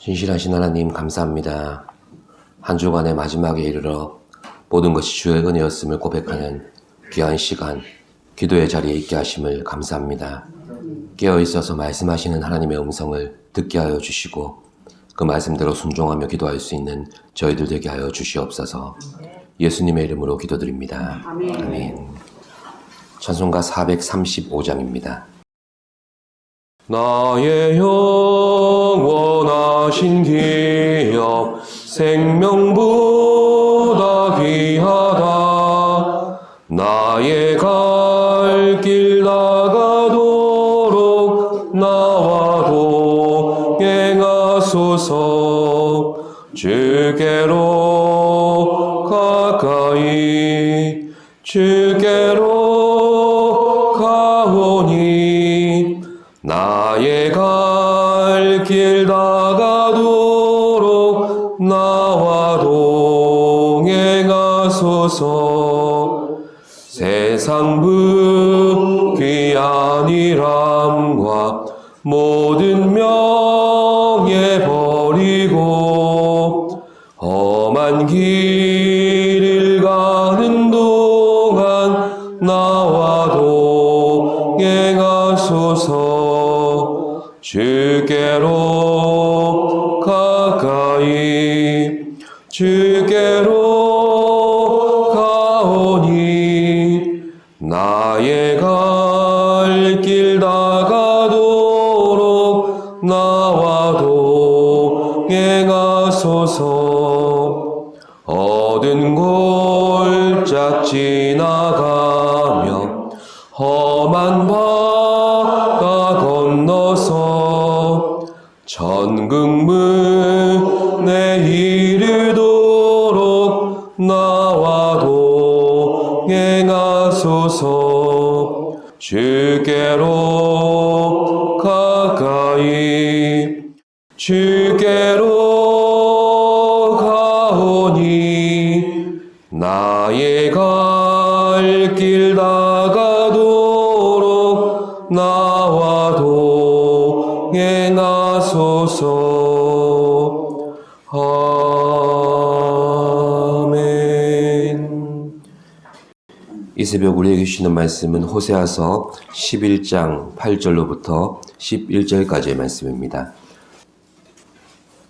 신실하신 하나님 감사합니다. 한 주간의 마지막에 이르러 모든 것이 주의 은혜였음을 고백하는 귀한 시간, 기도의 자리에 있게 하심을 감사합니다. 깨어있어서 말씀하시는 하나님의 음성을 듣게 하여 주시고 그 말씀대로 순종하며 기도할 수 있는 저희들 되게 하여 주시옵소서. 예수님의 이름으로 기도드립니다. 아멘. 찬송가 435장입니다. 나의 영원하신 기업 생명보다 귀하다. 나의 갈 길 나가도록 나와 동행하소서. 주께로 가까이 주께로 가오니 나의 갈 길 나가도록 나와 동행하소서. 세상 부귀한 일함과 모든 명예 버리고 험한 길을 가는 동안 나와 동행하소서. 주께로 가까이 주께로 가오니 나의 갈 길 나가도록 나와 동행하소서. 얻은 골짝 지나가며 험한 바다 건너서 천국문에 이르도록 나와 동행하소서. 주께로 가까이 주께로 가오니 나의 갈 길 나가도록 나와 동행하소서. 아멘. 이 새벽 우리에게 주시는 말씀은 호세아서 11장 8절로부터 11절까지의 말씀입니다.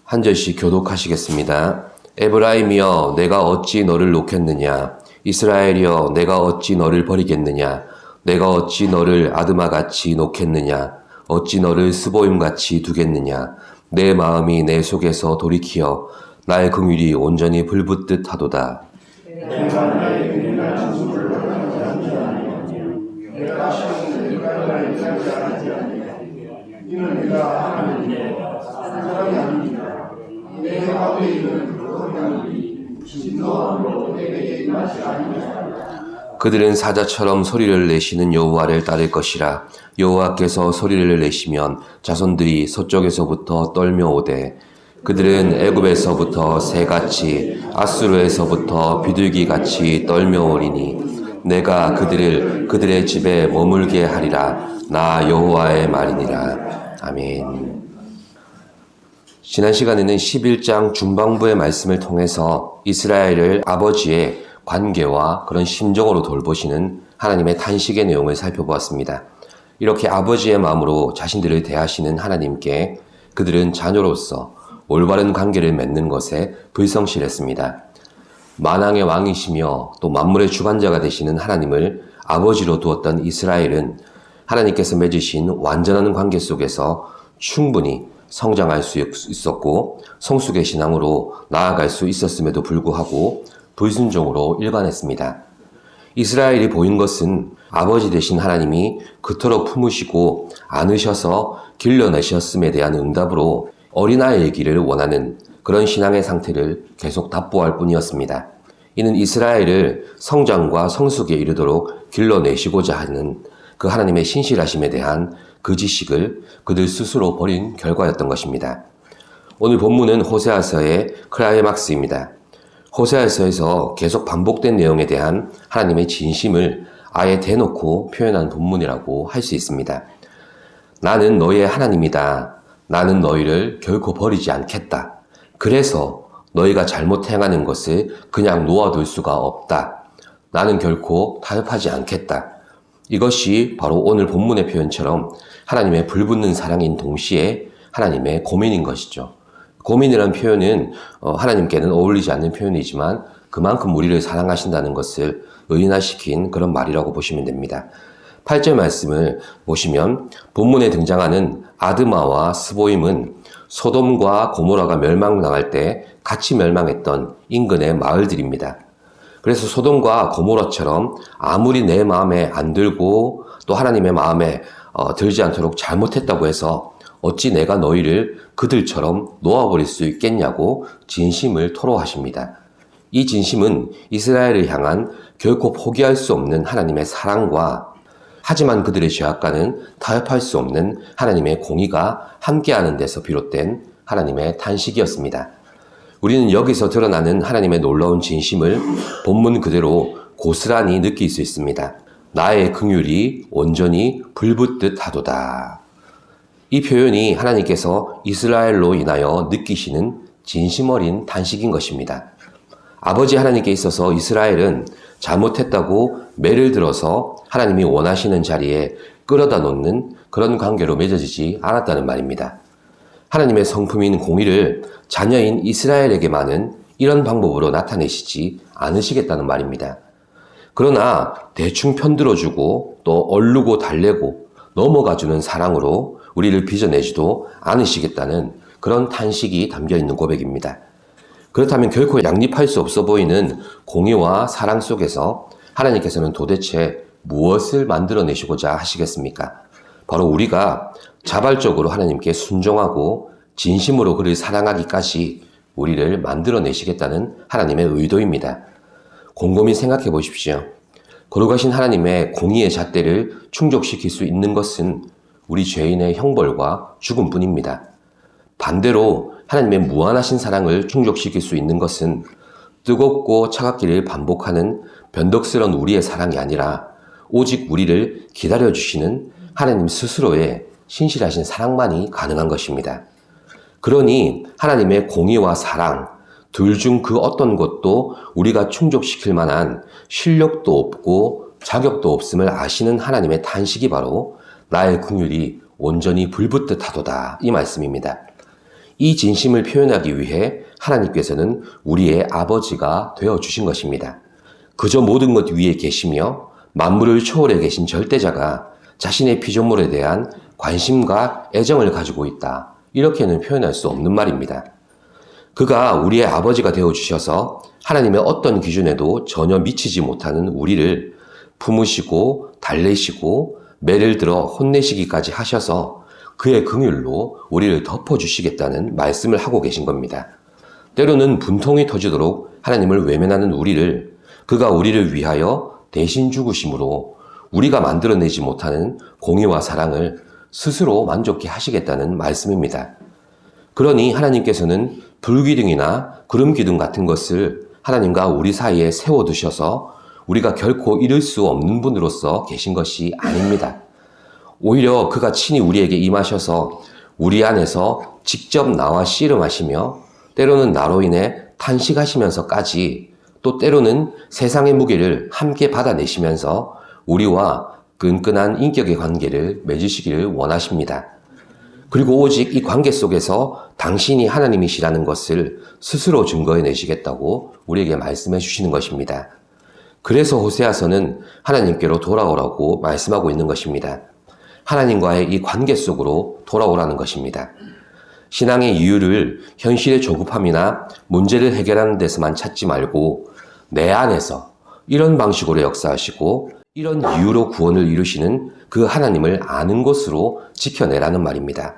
한 절씩 교독하시겠습니다. 에브라임이여 내가 어찌 너를 놓겠느냐. 이스라엘이여 내가 어찌 너를 버리겠느냐. 내가 어찌 너를 아드마같이 놓겠느냐. 어찌 너를 스보임같이 두겠느냐. 내 마음이 내 속에서 돌이키어 나의 긍휼이 온전히 불붙듯 하도다. 그들은 사자처럼 소리를 내시는 여호와를 따를 것이라. 여호와께서 소리를 내시면 자손들이 서쪽에서부터 떨며오되 그들은 애굽에서부터 새같이 아수르에서부터 비둘기같이 떨며오리니 내가 그들을 그들의 집에 머물게 하리라. 나 여호와의 말이니라. 아멘. 지난 시간에는 11장 중반부의 말씀을 통해서 이스라엘을 아버지의 관계와 그런 심정으로 돌보시는 하나님의 탄식의 내용을 살펴보았습니다. 이렇게 아버지의 마음으로 자신들을 대하시는 하나님께 그들은 자녀로서 올바른 관계를 맺는 것에 불성실했습니다. 만왕의 왕이시며 또 만물의 주관자가 되시는 하나님을 아버지로 두었던 이스라엘은 하나님께서 맺으신 완전한 관계 속에서 충분히 성장할 수 있었고 성숙의 신앙으로 나아갈 수 있었음에도 불구하고 불순종으로 일관했습니다. 이스라엘이 보인 것은 아버지 되신 하나님이 그토록 품으시고 안으셔서 길러내셨음에 대한 응답으로 어린아이이기를 원하는 그런 신앙의 상태를 계속 답보할 뿐이었습니다. 이는 이스라엘을 성장과 성숙에 이르도록 길러내시고자 하는 그 하나님의 신실하심에 대한 그 지식을 그들 스스로 버린 결과였던 것입니다. 오늘 본문은 호세아서의 클라이막스입니다. 호세아서에서 계속 반복된 내용에 대한 하나님의 진심을 아예 대놓고 표현한 본문이라고 할 수 있습니다. 나는 너의 하나님이다. 나는 너희를 결코 버리지 않겠다. 그래서 너희가 잘못 행하는 것을 그냥 놓아둘 수가 없다. 나는 결코 타협하지 않겠다. 이것이 바로 오늘 본문의 표현처럼 하나님의 불붙는 사랑인 동시에 하나님의 고민인 것이죠. 고민이라는 표현은 하나님께는 어울리지 않는 표현이지만 그만큼 우리를 사랑하신다는 것을 의인화시킨 그런 말이라고 보시면 됩니다. 8절 말씀을 보시면 본문에 등장하는 아드마와 스보임은 소돔과 고모라가 멸망당할 때 같이 멸망했던 인근의 마을들입니다. 그래서 소돔과 고모라처럼 아무리 내 마음에 안 들고 또 하나님의 마음에 들지 않도록 잘못했다고 해서 어찌 내가 너희를 그들처럼 놓아버릴 수 있겠냐고 진심을 토로하십니다. 이 진심은 이스라엘을 향한 결코 포기할 수 없는 하나님의 사랑과 하지만 그들의 죄악과는 타협할 수 없는 하나님의 공의가 함께하는 데서 비롯된 하나님의 탄식이었습니다. 우리는 여기서 드러나는 하나님의 놀라운 진심을 본문 그대로 고스란히 느낄 수 있습니다. 나의 긍휼이 온전히 불붙듯 하도다. 이 표현이 하나님께서 이스라엘로 인하여 느끼시는 진심 어린 탄식인 것입니다. 아버지 하나님께 있어서 이스라엘은 잘못했다고 매를 들어서 하나님이 원하시는 자리에 끌어다 놓는 그런 관계로 맺어지지 않았다는 말입니다. 하나님의 성품인 공의를 자녀인 이스라엘에게만은 이런 방법으로 나타내시지 않으시겠다는 말입니다. 그러나 대충 편들어주고 또 얼르고 달래고 넘어가주는 사랑으로 우리를 빚어내지도 않으시겠다는 그런 탄식이 담겨있는 고백입니다. 그렇다면 결코 양립할 수 없어 보이는 공의와 사랑 속에서 하나님께서는 도대체 무엇을 만들어내시고자 하시겠습니까? 바로 우리가 자발적으로 하나님께 순종하고 진심으로 그를 사랑하기까지 우리를 만들어내시겠다는 하나님의 의도입니다. 곰곰이 생각해 보십시오. 거룩하신 하나님의 공의의 잣대를 충족시킬 수 있는 것은 우리 죄인의 형벌과 죽음뿐입니다. 반대로 하나님의 무한하신 사랑을 충족시킬 수 있는 것은 뜨겁고 차갑기를 반복하는 변덕스러운 우리의 사랑이 아니라 오직 우리를 기다려주시는 하나님 스스로의 신실하신 사랑만이 가능한 것입니다. 그러니 하나님의 공의와 사랑, 둘 중 그 어떤 것도 우리가 충족시킬 만한 실력도 없고 자격도 없음을 아시는 하나님의 탄식이 바로 나의 긍휼이 온전히 불붙듯 하도다 이 말씀입니다. 이 진심을 표현하기 위해 하나님께서는 우리의 아버지가 되어주신 것입니다. 그저 모든 것 위에 계시며 만물을 초월해 계신 절대자가 자신의 피조물에 대한 관심과 애정을 가지고 있다. 이렇게는 표현할 수 없는 말입니다. 그가 우리의 아버지가 되어주셔서 하나님의 어떤 기준에도 전혀 미치지 못하는 우리를 품으시고 달래시고 매를 들어 혼내시기까지 하셔서 그의 긍휼로 우리를 덮어주시겠다는 말씀을 하고 계신 겁니다. 때로는 분통이 터지도록 하나님을 외면하는 우리를 그가 우리를 위하여 대신 죽으심으로 우리가 만들어내지 못하는 공의와 사랑을 스스로 만족해 하시겠다는 말씀입니다. 그러니 하나님께서는 불기둥이나 구름기둥 같은 것을 하나님과 우리 사이에 세워두셔서 우리가 결코 잃을 수 없는 분으로서 계신 것이 아닙니다. 오히려 그가 친히 우리에게 임하셔서 우리 안에서 직접 나와 씨름하시며 때로는 나로 인해 탄식하시면서까지 또 때로는 세상의 무게를 함께 받아내시면서 우리와 끈끈한 인격의 관계를 맺으시기를 원하십니다. 그리고 오직 이 관계 속에서 당신이 하나님이시라는 것을 스스로 증거해 내시겠다고 우리에게 말씀해 주시는 것입니다. 그래서 호세아서는 하나님께로 돌아오라고 말씀하고 있는 것입니다. 하나님과의 이 관계 속으로 돌아오라는 것입니다. 신앙의 이유를 현실의 조급함이나 문제를 해결하는 데서만 찾지 말고 내 안에서 이런 방식으로 역사하시고 이런 이유로 구원을 이루시는 그 하나님을 아는 것으로 지켜내라는 말입니다.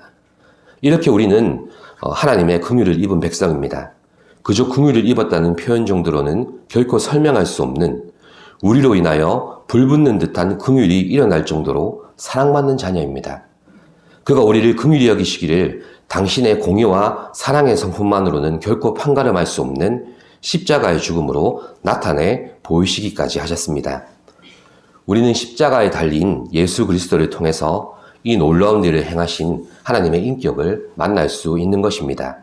이렇게 우리는 하나님의 긍휼을 입은 백성입니다. 그저 긍휼을 입었다는 표현 정도로는 결코 설명할 수 없는 우리로 인하여 불붙는 듯한 긍휼이 일어날 정도로 사랑받는 자녀입니다. 그가 우리를 긍휼히 여기시기를 당신의 공의와 사랑의 성품만으로는 결코 판가름할 수 없는 십자가의 죽음으로 나타내 보이시기까지 하셨습니다. 우리는 십자가에 달린 예수 그리스도를 통해서 이 놀라운 일을 행하신 하나님의 인격을 만날 수 있는 것입니다.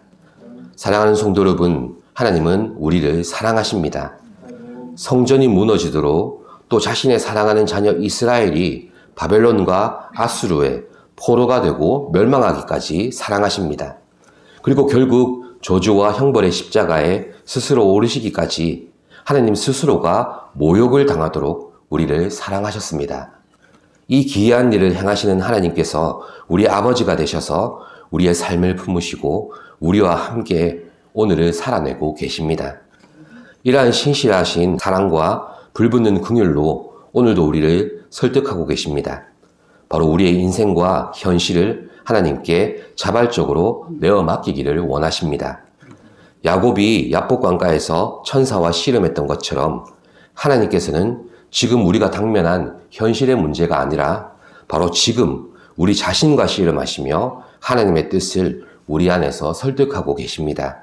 사랑하는 성도 여러분, 하나님은 우리를 사랑하십니다. 성전이 무너지도록 또 자신의 사랑하는 자녀 이스라엘이 바벨론과 아수르의 포로가 되고 멸망하기까지 사랑하십니다. 그리고 결국 저주와 형벌의 십자가에 스스로 오르시기까지 하나님 스스로가 모욕을 당하도록 우리를 사랑하셨습니다. 이 기이한 일을 행하시는 하나님께서 우리 아버지가 되셔서 우리의 삶을 품으시고 우리와 함께 오늘을 살아내고 계십니다. 이러한 신실하신 사랑과 불붙는 긍휼로 오늘도 우리를 설득하고 계십니다. 바로 우리의 인생과 현실을 하나님께 자발적으로 내어 맡기기를 원하십니다. 야곱이 야복강가에서 천사와 씨름했던 것처럼 하나님께서는 지금 우리가 당면한 현실의 문제가 아니라 바로 지금 우리 자신과 씨름하시며 하나님의 뜻을 우리 안에서 설득하고 계십니다.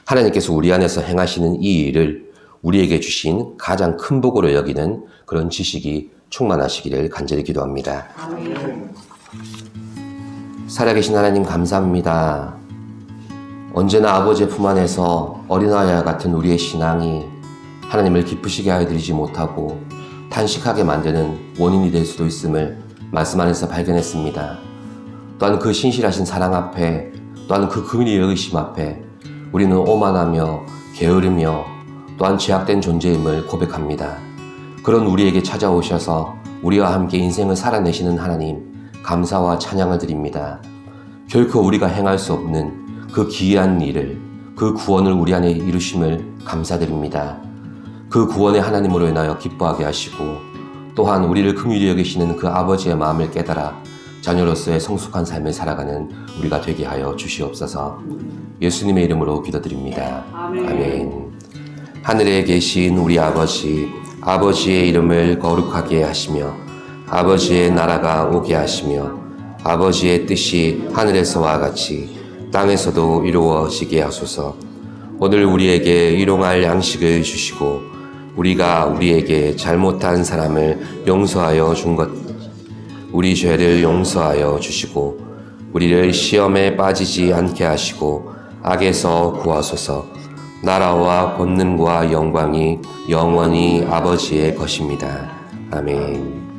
하나님께서 우리 안에서 행하시는 이 일을 우리에게 주신 가장 큰 복으로 여기는 그런 지식이 충만하시기를 간절히 기도합니다. 아멘. 살아계신 하나님 감사합니다. 언제나 아버지의 품 안에서 어린아이와 같은 우리의 신앙이 하나님을 기쁘시게 하여 드리지 못하고 탄식하게 만드는 원인이 될 수도 있음을 말씀 안에서 발견했습니다. 또한 그 신실하신 사랑 앞에, 또한 그 긍휼의 의심 앞에 우리는 오만하며 게으르며 또한 죄악된 존재임을 고백합니다. 그런 우리에게 찾아오셔서 우리와 함께 인생을 살아내시는 하나님, 감사와 찬양을 드립니다. 결코 우리가 행할 수 없는 그 기이한 일을, 그 구원을 우리 안에 이루심을 감사드립니다. 그 구원의 하나님으로 인하여 기뻐하게 하시고 또한 우리를 긍휼히 여기시는 그 아버지의 마음을 깨달아 자녀로서의 성숙한 삶을 살아가는 우리가 되게 하여 주시옵소서. 예수님의 이름으로 기도드립니다. 아멘. 하늘에 계신 우리 아버지, 아버지의 이름을 거룩하게 하시며 아버지의 나라가 오게 하시며 아버지의 뜻이 하늘에서와 같이 땅에서도 이루어지게 하소서. 오늘 우리에게 일용할 양식을 주시고 우리가 우리에게 잘못한 사람을 용서하여 준 것, 우리 죄를 용서하여 주시고 우리를 시험에 빠지지 않게 하시고 악에서 구하소서. 나라와 권능과 영광이 영원히 아버지의 것입니다. 아멘.